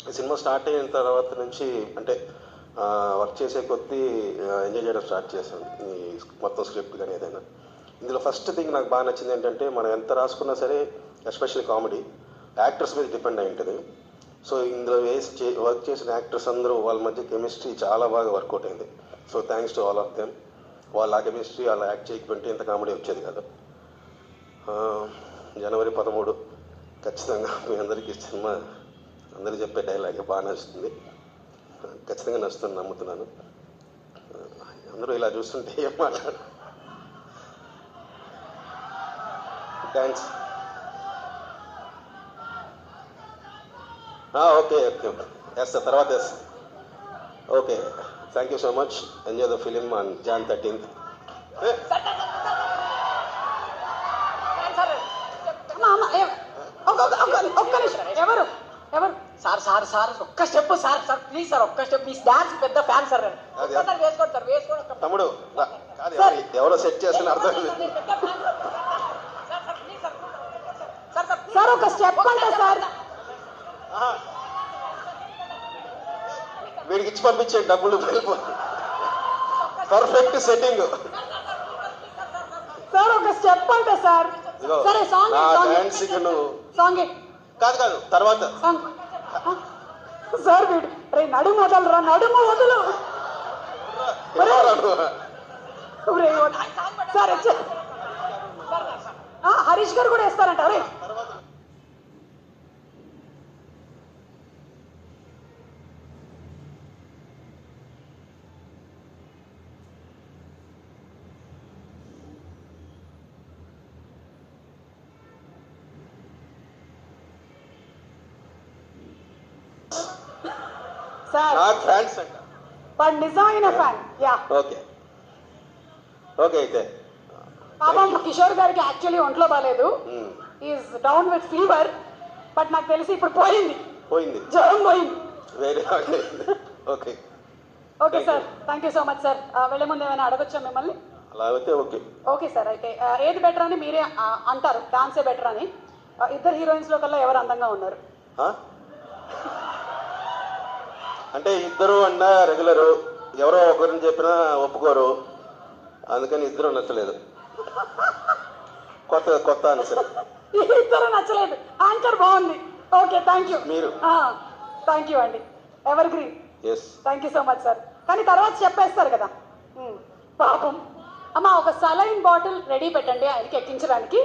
ఈ cinema start అయిన తర్వాత నుంచి అంటే వర్క్ చేసే కొద్దీ ఎంజాయ్ చేయడం స్టార్ట్ చేశాను. ఈ మొత్తం స్క్రిప్ట్ కానీ ఏదైనా. ఇందులో ఫస్ట్ థింగ్ నాకు బాగా నచ్చింది ఏంటంటే, మనం ఎంత రాసుకున్నా సరే, ఎస్పెషల్లీ కామెడీ యాక్టర్స్ మీద డిపెండ్ అయి ఉంటుంది. సో ఇందులో వర్క్ చేసిన యాక్టర్స్ అందరూ వాళ్ళ మధ్య కెమిస్ట్రీ చాలా బాగా వర్కౌట్ అయింది. So thanks to all of them. వాళ్ళ కెమిస్ట్రీ అలా యాక్ట్ చేయకుంటే ఇంత కామెడీ వచ్చేది కాదు. జనవరి 13 ఖచ్చితంగా మీ అందరికీ సినిమా అందరూ చెప్పే డైలాగే బాగా నచ్చుతుంది. ఖచ్చితంగా నచ్చుతుంది నమ్ముతున్నాను. అందరూ ఇలా చూస్తుంటే ఏం మాట్లాడు. థ్యాంక్స్. ఓకే ఓకే వేస్తా, తర్వాత వేస్తా. Okay, thank you so much. Enjoy the film on Jan 13th. ఒక్క నిమిషం. ఎవరు ఎవరు సార్ సార్ సార్ ఒక్క step sir sir please sir ఒక్క స్టెప్. మీ డాన్స్ పెద్ద ఫ్యాన్ సార్. వేసుకోండి సార్, వేసుకోండి తమ్ముడు. ఎవరో సెట్ చేసిన అర్థం సార్. ఒక స్టెప్ అంటే సార్ వీడికి ఇచ్చి పంపించే డబ్బులు పర్ఫెక్ట్ సెట్టింగ్ సార్. ఒక స్టెప్ అంటే సార్. సరే సాంగ్ సాంగ్ కాదు కాదు తర్వాత సార్. వీడు రే నడుము వదలరా, నడుము వదులు సార్. హరీష్ గారు కూడా వేస్తారంట. అరే ఫ్యాన్స్ అంట, వాడు నిజమైన ఫ్యాన్. Yeah okay okay. అయితే పాపం కిషోర్ గారికి యాక్చువల్లీ ఒంట్లో బాగాలేదు, is down with fever. But నాకు తెలిసి ఇప్పుడు పోయింది, జ్వరం పోయింది. Very okay okay sir, thank you so much sir. వెళ్ళే ముందు ఏమైనా అడగొచ్చా మిమ్మల్ని? అలా అయితే ఓకే. Okay sir. అయితే ఏది బెటర్ అని మీరే అంటారు, డాన్సే బెటర్ అని. ఇద్దరు హీరోయిన్స్లో కల్లా ఎవరు అందంగా ఉన్నారు? అంటే ఇద్దరు అన్నా రెగ్యులరు, ఎవరో ఒకరిని చెప్పినా ఒప్పుకోరు, అందుకని ఇద్దరు నచ్చలేదు. కొత్త ఆన్సర్. ఇద్దరు నచ్చలేదు, ఆన్సర్ బాగుంది. Okay thank you. మీరు థ్యాంక్ యూ అండి, evergreen. Yes, thank you so much sir. కానీ తర్వాత చెప్పేస్తారు కదా పాపం. అమ్మ ఒక సలైన్ బాటిల్ రెడీ పెట్టండి ఆయనకి ఎక్కించడానికి.